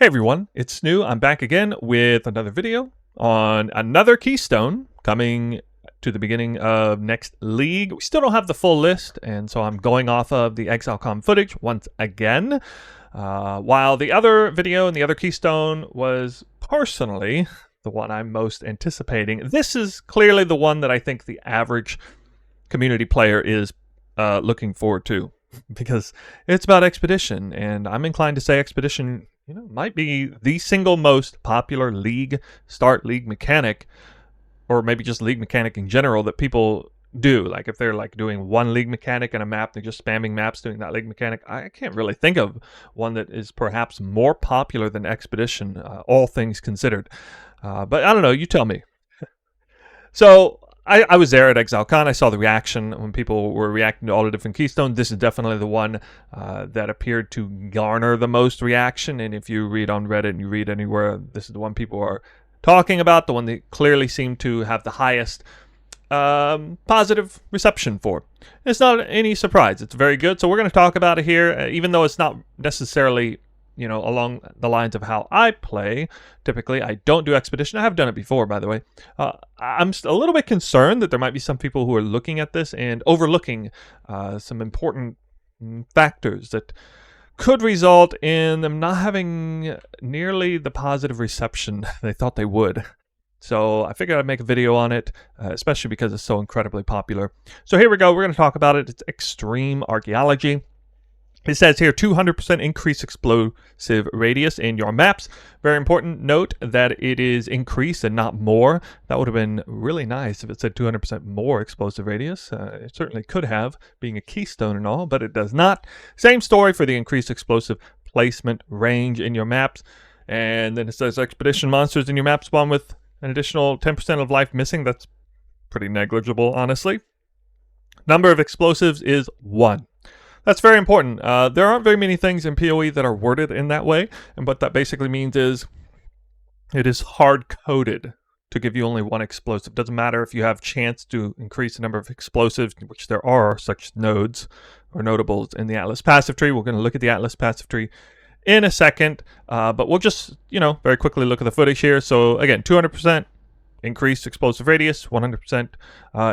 Hey everyone, it's Snoo. I'm back again with another video on another Keystone coming to the beginning of next league. We still don't have the full list, and so I'm going off of the ExileCon footage once again. While the other video and the other Keystone was personally the one I'm most anticipating, this is clearly the one that I think the average community player is looking forward to, because it's about Expedition, and I'm inclined to say Expedition might be the single most popular start league mechanic, or maybe just league mechanic in general, that people do. Like if they're like doing one league mechanic in a map, they're just spamming maps doing that league mechanic. I can't really think of one that is perhaps more popular than Expedition, all things considered. But I don't know, you tell me. So I was there at ExileCon. I saw the reaction when people were reacting to all the different Keystones. This is definitely the one that appeared to garner the most reaction. And if you read on Reddit and you read anywhere, this is the one people are talking about, the one that clearly seemed to have the highest positive reception for. It's not any surprise. It's very good. So we're going to talk about it here, even though it's not necessarily along the lines of how I play. Typically, I don't do Expedition. I have done it before, by the way. I'm a little bit concerned that there might be some people who are looking at this and overlooking some important factors that could result in them not having nearly the positive reception they thought they would. So I figured I'd make a video on it, especially because it's so incredibly popular. So here we go. We're going to talk about it. It's Extreme Archaeology. It says here 200% increase explosive radius in your maps. Very important note that it is increase and not more. That would have been really nice if it said 200% more explosive radius. It certainly could have, being a Keystone and all, but it does not. Same story for the increased explosive placement range in your maps. And then it says Expedition monsters in your map spawn with an additional 10% of life missing. That's pretty negligible, honestly. Number of explosives is 1. That's very important. There aren't very many things in PoE that are worded in that way, and what that basically means is it is hard-coded to give you only 1 explosive. Doesn't matter if you have chance to increase the number of explosives, which there are such nodes or notables in the Atlas passive tree. We're going to look at the Atlas passive tree in a second, but we'll just, very quickly look at the footage here. So again, 200% increased explosive radius, 100%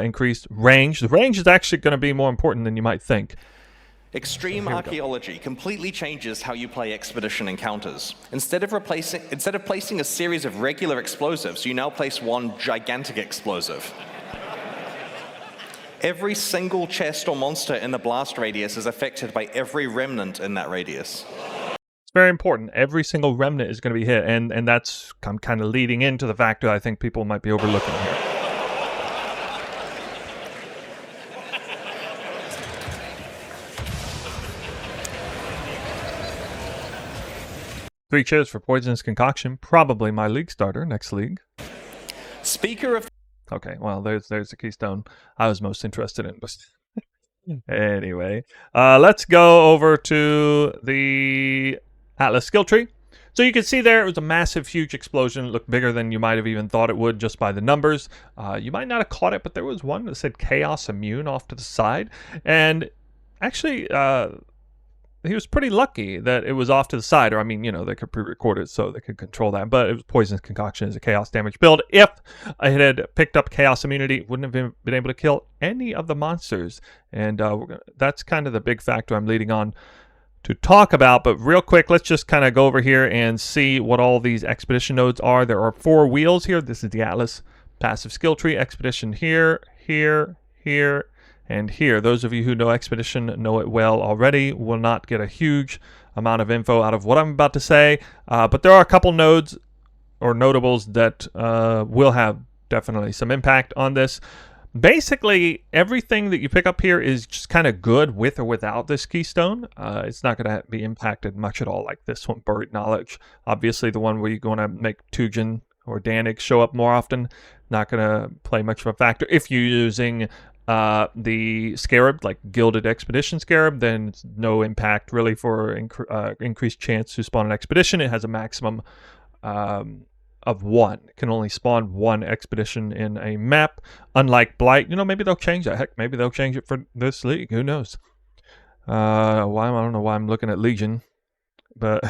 increased range. The range is actually going to be more important than you might think. Extreme Archaeology completely changes how you play Expedition encounters. Instead of placing a series of regular explosives, you now place one gigantic explosive. Every single chest or monster in the blast radius is affected by every remnant in that radius. It's very important. Every single remnant is going to be hit, and that's kind of leading into the factor I think people might be overlooking here. Three cheers for Poisonous Concoction. Probably my league starter next league. Speaker of... Okay, well, there's the Keystone I was most interested in. Anyway, let's go over to the Atlas skill tree. So you can see there it was a massive, huge explosion. It looked bigger than you might have even thought it would just by the numbers. You might not have caught it, but there was one that said Chaos Immune off to the side. And actually... he was pretty lucky that it was off to the side, or I mean, they could pre-record it so they could control that, but it was Poisonous Concoction as a chaos damage build. If I had picked up Chaos Immunity, wouldn't have been able to kill any of the monsters, and that's kind of the big factor I'm leading on to talk about. But real quick, let's just kind of go over here and see what all these Expedition nodes are. There are 4 wheels here. This is the Atlas passive skill tree. Expedition here, here, here, and here. Those of you who know Expedition know it well already, will not get a huge amount of info out of what I'm about to say, but there are a couple nodes or notables that will have definitely some impact on this. Basically, everything that you pick up here is just kind of good with or without this Keystone. It's not going to be impacted much at all, like this one, Buried Knowledge. Obviously, the one where you're going to make Tujin or Danik show up more often, not going to play much of a factor. If you're using the Scarab, like Gilded Expedition Scarab, then it's no impact really for increased chance to spawn an Expedition. It has a maximum of 1. It can only spawn 1 Expedition in a map. Unlike Blight, maybe they'll change that. Heck, maybe they'll change it for this league. Who knows? I don't know why I'm looking at Legion. But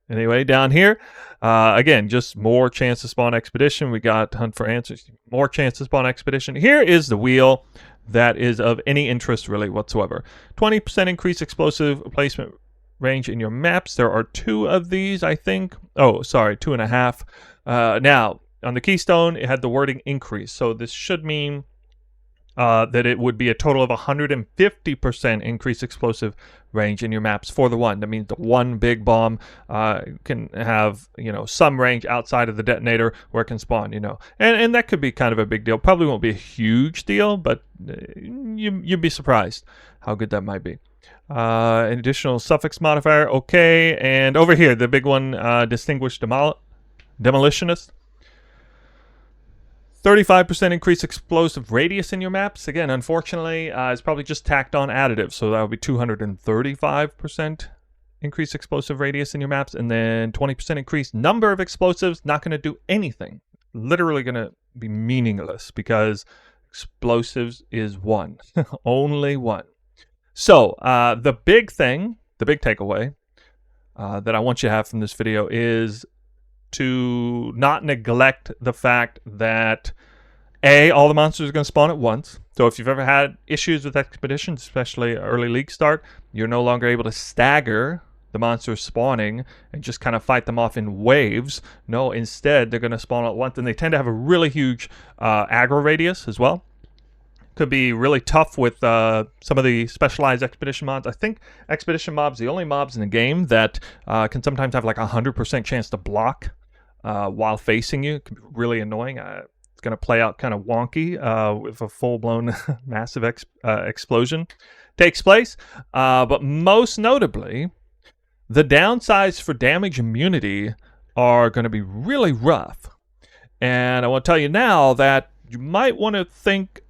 anyway, down here, again, just more chance to spawn expedition. We got hunt for answers, more chance to spawn expedition. Here is the wheel that is of any interest really whatsoever. 20% increased explosive placement range in your maps. There are 2 of these, I think. Oh, sorry, 2.5. Now, on the Keystone, it had the wording increase. So this should mean that it would be a total of 150% increased explosive range in your maps for the one. That means the one big bomb can have, some range outside of the detonator where it can spawn, And that could be kind of a big deal. Probably won't be a huge deal, but you'd be surprised how good that might be. An additional suffix modifier, okay. And over here, the big one, distinguished demolitionist. 35% increased explosive radius in your maps. Again, unfortunately, it's probably just tacked on additive, so that would be 235% increased explosive radius in your maps, and then 20% increased number of explosives. Not going to do anything. Literally going to be meaningless because explosives is 1. Only 1. So, the big takeaway that I want you to have from this video is to not neglect the fact that all the monsters are going to spawn at once. So if you've ever had issues with expeditions, especially early league start, you're no longer able to stagger the monsters spawning and just kind of fight them off in waves. No, instead they're going to spawn at once, and they tend to have a really huge aggro radius as well. Could be really tough with some of the specialized expedition mobs. I think expedition mobs, the only mobs in the game that can sometimes have like 100% chance to block while facing you. It can be really annoying. It's going to play out kind of wonky if a full-blown massive explosion takes place. But most notably, the downsides for damage immunity are going to be really rough. And I want to tell you now that you might want to think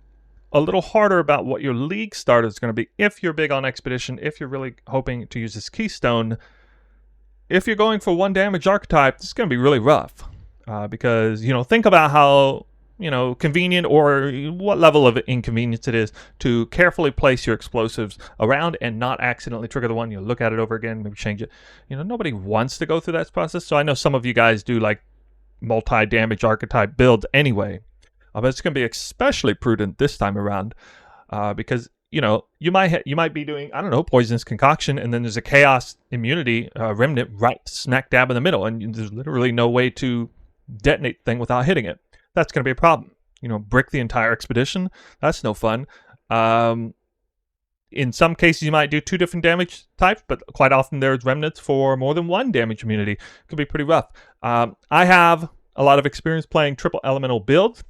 a little harder about what your league start is going to be if you're big on expedition, if you're really hoping to use this Keystone. If you're going for 1 damage archetype, this is going to be really rough because, think about how, convenient or what level of inconvenience it is to carefully place your explosives around and not accidentally trigger the one. You look at it over again, maybe change it. Nobody wants to go through that process. So I know some of you guys do like multi-damage archetype builds anyway. But it's going to be especially prudent this time around because you might be doing, I don't know, poisonous concoction, and then there's a chaos immunity remnant right smack dab in the middle, and there's literally no way to detonate the thing without hitting it. That's going to be a problem. Brick the entire expedition. That's no fun. In some cases, you might do 2 different damage types, but quite often there's remnants for more than 1 damage immunity. It could be pretty rough. I have a lot of experience playing triple elemental builds.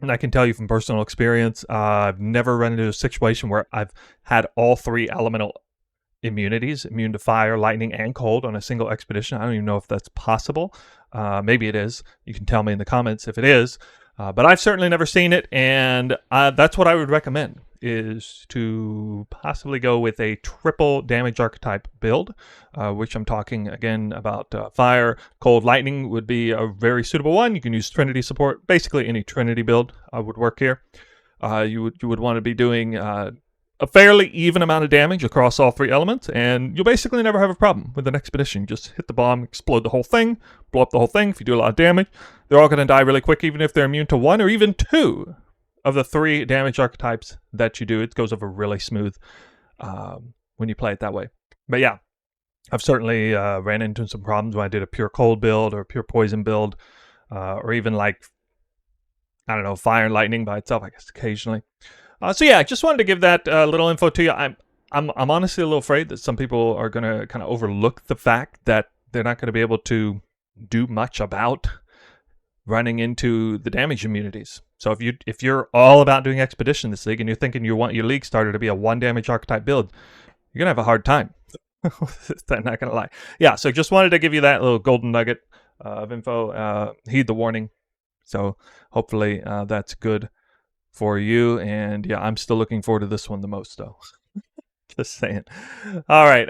And I can tell you from personal experience, I've never run into a situation where I've had all 3 elemental immunities, immune to fire, lightning, and cold on a single expedition. I don't even know if that's possible. Maybe it is. You can tell me in the comments if it is. But I've certainly never seen it, and that's what I would recommend, is to possibly go with a triple damage archetype build, which I'm talking, again, about fire, cold, lightning would be a very suitable one. You can use Trinity support. Basically, any Trinity build would work here. You would want to be doing a fairly even amount of damage across all 3 elements, and you'll basically never have a problem with an expedition. You just hit the bomb, explode the whole thing, blow up the whole thing. If you do a lot of damage, they're all going to die really quick, even if they're immune to 1 or even 2 of the 3 damage archetypes that you do. It goes over really smooth when you play it that way. But yeah, I've certainly ran into some problems when I did a pure cold build or a pure poison build, or even like, I don't know, fire and lightning by itself, I guess, occasionally. So yeah, just wanted to give that little info to you. I'm honestly a little afraid that some people are going to kind of overlook the fact that they're not going to be able to do much about running into the damage immunities. So if you're all about doing expedition this league and you're thinking you want your league starter to be a 1 damage archetype build, you're going to have a hard time. I'm not going to lie. Yeah, so just wanted to give you that little golden nugget of info. Heed the warning. So hopefully that's good for you. And yeah, I'm still looking forward to this one the most, though. Just saying. All right,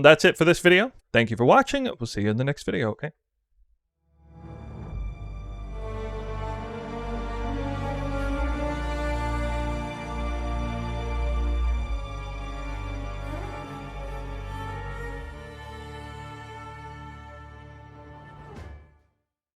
that's it for this video. Thank you for watching. We'll see you in the next video, okay?